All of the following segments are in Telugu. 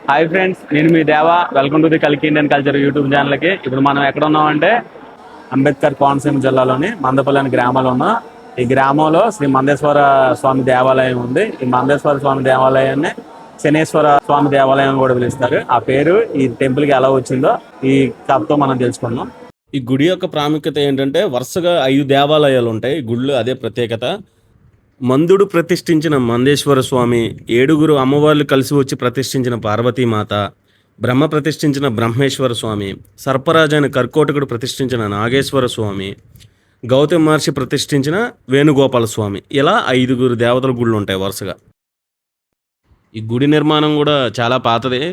హాయ్ ఫ్రెండ్స్, నేను మీ దేవా. వెల్కమ్ టు ది కలికి ఇండియన్ కల్చర్ యూట్యూబ్ ఛానల్కి. ఇప్పుడు మనం ఎక్కడ ఉన్నామంటే అంబేద్కర్ కోనసీమ జిల్లాలోని మందపల్లి అనే గ్రామంలో ఉన్నాం. ఈ గ్రామంలో శ్రీ మందేశ్వర స్వామి దేవాలయం ఉంది. ఈ మందేశ్వర స్వామి దేవాలయాన్ని శనేశ్వర స్వామి దేవాలయం కూడా పిలుస్తారు. ఆ పేరు ఈ టెంపుల్కి ఎలా వచ్చిందో ఈ కథతో మనం తెలుసుకుందాం. ఈ గుడి యొక్క ప్రాముఖ్యత ఏంటంటే వరుసగా 5 దేవాలయాలు ఉంటాయి. గుళ్ళు అదే ప్రత్యేకత. మందుడు ప్రతిష్ఠించిన మందేశ్వర స్వామి, 7 అమ్మవార్లు కలిసి వచ్చి ప్రతిష్ఠించిన పార్వతీమాత, బ్రహ్మ ప్రతిష్ఠించిన బ్రహ్మేశ్వర స్వామి, సర్పరాజు అయిన కర్కోటకుడు ప్రతిష్ఠించిన నాగేశ్వర స్వామి, గౌతమ మహర్షి ప్రతిష్ఠించిన వేణుగోపాల స్వామి, ఇలా 5 దేవతల గుళ్ళు ఉంటాయి వరుసగా. ఈ గుడి నిర్మాణం కూడా చాలా పాతదే.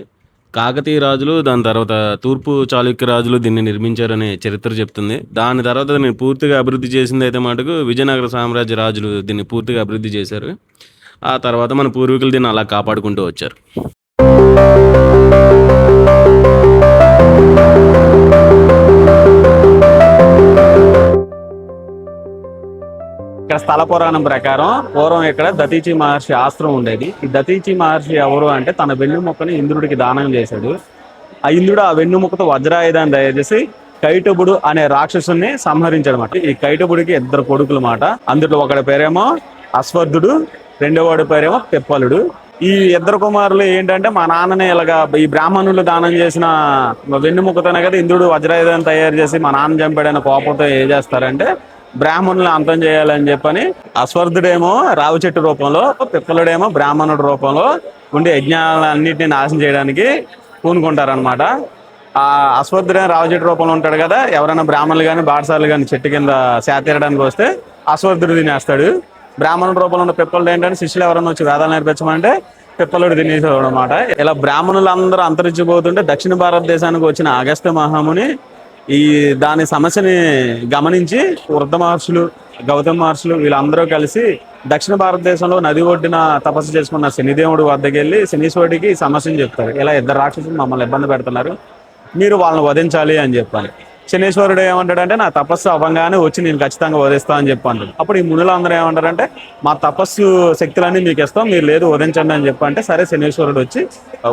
కాకతీయ రాజులు, దాని తర్వాత తూర్పు చాళుక్య రాజులు దీన్ని నిర్మించారనే చరిత్ర చెప్తుంది. దాని తర్వాత దీన్ని పూర్తిగా అభివృద్ధి చేసింది అయితే మటుకు విజయనగర సామ్రాజ్య రాజులు దీన్ని పూర్తిగా అభివృద్ధి చేశారు. ఆ తర్వాత మన పూర్వీకులు దీన్ని అలా కాపాడుకుంటూ వచ్చారు. ఇక్కడ స్థల పురాణం ప్రకారం పూర్వం ఇక్కడ దతీచి మహర్షి ఆశ్రమం ఉండేది. ఈ దతీచి మహర్షి ఎవరు అంటే తన వెన్నుముక్కని ఇంద్రుడికి దానం చేశాడు. ఆ ఇంద్రుడు ఆ వెన్నుముక్కతో వజ్రాయుధాన్ని తయారు చేసి కైటబుడు అనే రాక్షసుని సంహరించాడు అన్నమాట. ఈ కైటబుడికి 2 కొడుకులు మాట. అందులో ఒకడి పేరేమో అశ్వద్ధుడు, రెండో వాడి పేరేమో పిప్పలుడు. ఈ 2 కుమారులు ఏంటంటే మా నాన్నని ఇలాగా ఈ బ్రాహ్మణులు దానం చేసిన వెన్నుముక్కతోనే కదా ఇంద్రుడు వజ్రాయుధాన్ని తయారు చేసి మా నాన్న చంపాడన్న కోపంతో ఏం చేస్తారంటే బ్రాహ్మణులను అంతం చేయాలని చెప్పని అశ్వర్థుడేమో రావి చెట్టు రూపంలో, పిప్పలుడేమో బ్రాహ్మణుడి రూపంలో ఉండి యజ్ఞాలన్నింటినీ నాశనం చేయడానికి పూనుకుంటారనమాట. ఆ అశ్వర్థుడేమో రావి చెట్టు రూపంలో ఉంటాడు కదా, ఎవరైనా బ్రాహ్మణులు కానీ బాటసార్లు కానీ చెట్టు కింద సేతీరడానికి వస్తే అశ్వర్థుడు తినేస్తాడు. బ్రాహ్మణుడి రూపంలో ఉన్న పిప్పలుడు ఏంటంటే శిష్యులు ఎవరైనా వచ్చి వేదాలు నేర్పించమంటే పిప్పలుడు తినేసేవాడు అనమాట. ఇలా బ్రాహ్మణులు అందరూ అంతరించిపోతుంటే దక్షిణ భారతదేశానికి వచ్చిన అగస్త్య మహాముని దాని సమస్యని గమనించి వృద్ధ మహర్షులు, గౌతమ మహర్షులు వీళ్ళందరూ కలిసి దక్షిణ భారతదేశంలో నది ఒడ్డిన తపస్సు చేసుకున్న శనిదేవుడు వద్దకు వెళ్ళి శనీశ్వరుడికి ఈ సమస్యను చెప్తారు. ఇలా 2 రాక్షసులు మమ్మల్ని ఇబ్బంది పెడుతున్నారు, మీరు వాళ్ళని వధించాలి అని చెప్పాలి. శనీశ్వరుడు ఏమంటాడంటే నా తపస్సు అవ్వగానే వచ్చి నేను ఖచ్చితంగా వధిస్తా అని చెప్పాను. అప్పుడు ఈ మునులు అందరూ ఏమంటారంటే మా తపస్సు శక్తులన్నీ మీకు ఇస్తాం, మీరు లేదు వధించండి అని చెప్పంటే సరే శనీశ్వరుడు వచ్చి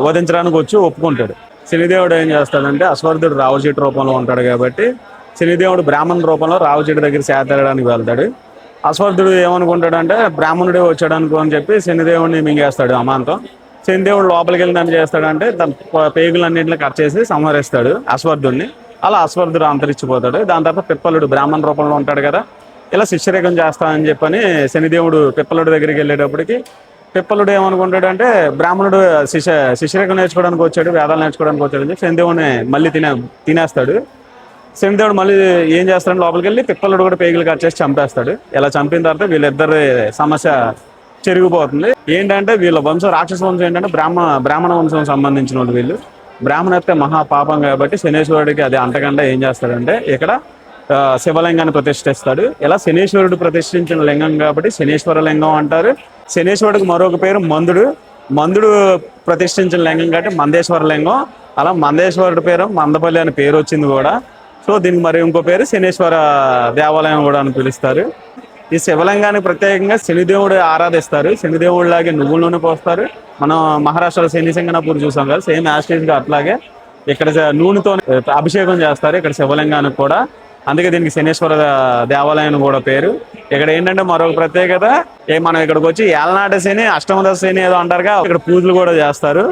వధించడానికి వచ్చి ఒప్పుకుంటాడు. శనిదేవుడు ఏం చేస్తాడంటే అశ్వర్థుడు రావు చెట్టు రూపంలో ఉంటాడు కాబట్టి శనిదేవుడు బ్రాహ్మణ రూపంలో రావు చెట్టు దగ్గర సేతడానికి వెళ్తాడు. అశ్వర్థుడు ఏమనుకుంటాడంటే బ్రాహ్మణుడే వచ్చాడు అనుకో అని చెప్పి శనిదేవుడిని మింగేస్తాడు అమాంతం. శనిదేవుడు లోపలికి వెళ్ళి దాన్ని చేస్తాడంటే తన పేగులన్నింటినీ కట్ చేసి సంహరిస్తాడు అశ్వర్థుడిని. అలా అశ్వర్థుడు అంతరించిపోతాడు. దాని తర్వాత పిప్పలుడు బ్రాహ్మణ రూపంలో ఉంటాడు కదా, ఇలా శిష్యరేఖం చేస్తానని చెప్పని శనిదేవుడు పిప్పలుడి దగ్గరికి వెళ్ళేటప్పటికి పిప్పలుడు ఏమనుకుంటాడంటే బ్రాహ్మణుడు శిష్యరేఖ నేర్చుకోవడానికి వచ్చాడు, వేదాలు నేర్చుకోవడానికి వచ్చాడు అని చెప్పి శనిదేవుడిని మళ్ళీ తినేస్తాడు. శనిదేవుడు మళ్ళీ ఏం చేస్తాడు, లోపలికి వెళ్ళి పిప్పలుడు కూడా పేగులు కట్ చేసి చంపేస్తాడు. ఇలా చంపిన తర్వాత వీళ్ళిద్దరి సమస్య చెరిగిపోతుంది. ఏంటంటే వీళ్ళ వంశం రాక్షస వంశం ఏంటంటే బ్రాహ్మణ వంశం సంబంధించిన వాళ్ళు. వీళ్ళు బ్రాహ్మణత్వ మహాపాపం కాబట్టి శనేశ్వరుడికి అది అంతకంటే ఏం చేస్తాడంటే ఇక్కడ శివలింగాన్ని ప్రతిష్ఠిస్తాడు. ఇలా శనీశ్వరుడు ప్రతిష్ఠించిన లింగం కాబట్టి శనీశ్వర లింగం అంటారు. శనీశ్వరుడికి మరొక పేరు మందుడు ప్రతిష్ఠించిన లింగం కాబట్టి మందేశ్వర లింగం. అలా మందేశ్వరుడి పేరు మందపల్లి అని పేరు వచ్చింది కూడా. సో దీనికి మరి ఇంకో పేరు శనీశ్వర దేవాలయం కూడా అని పిలుస్తారు. ఈ శివలింగాన్ని ప్రత్యేకంగా శనిదేవుడు ఆరాధిస్తారు. శనిదేవుడిలాగే నువ్వుల నూనె పోస్తారు. మనం మహారాష్ట్రలో శని సింగనాపూర్ చూసాం కదా, సేమ్ యాస్టేజ్గా అట్లాగే ఇక్కడ నూనెతో అభిషేకం చేస్తారు ఇక్కడ శివలింగానికి కూడా. అందుకే దీనికి శనీశ్వర దేవాలయం కూడా పేరు. ఇక్కడ ఏంటంటే మరొక ప్రత్యేకత, మనం ఇక్కడికి వచ్చి ఏలనాటి శని, అష్టమదశ శని ఏదో అంటారుగా, ఇక్కడ పూజలు కూడా చేస్తారు.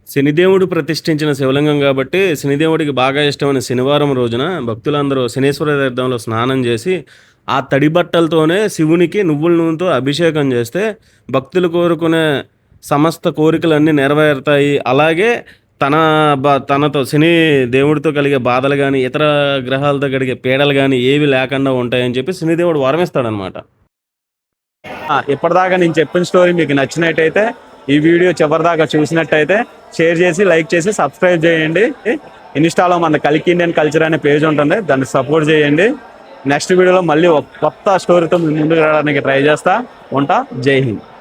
శనిదేవుడు ప్రతిష్ఠించిన శివలింగం కాబట్టి శనిదేవుడికి బాగా ఇష్టమైన శనివారం రోజున భక్తులందరూ శనీశ్వర తీర్థంలో స్నానం చేసి ఆ తడి బట్టలతోనే శివునికి నువ్వుల నూనెతో అభిషేకం చేస్తే భక్తులు కోరుకునే సమస్త కోరికలన్నీ నెరవేరుతాయి. అలాగే తనతో శని దేవుడితో కలిగే బాధలు కానీ ఇతర గ్రహాలతో కలిగే పీడలు కానీ ఏవి లేకుండా ఉంటాయని చెప్పి శనిదేవుడు వరమిస్తాడనమాట. ఇప్పటిదాకా నేను చెప్పిన స్టోరీ మీకు నచ్చినట్టయితే, ఈ వీడియో చివరిదాకా చూసినట్టయితే షేర్ చేసి, లైక్ చేసి, సబ్స్క్రైబ్ చేయండి. ఇన్స్టాలో మన కలికి ఇండియన్ కల్చర్ అనే పేజ్ ఉంటుంది, దాన్ని సపోర్ట్ చేయండి. నెక్స్ట్ వీడియోలో మళ్ళీ ఒక కొత్త స్టోరీతో ముందుకు రావడానికి ట్రై చేస్తా ఉంటా. జై హింద్.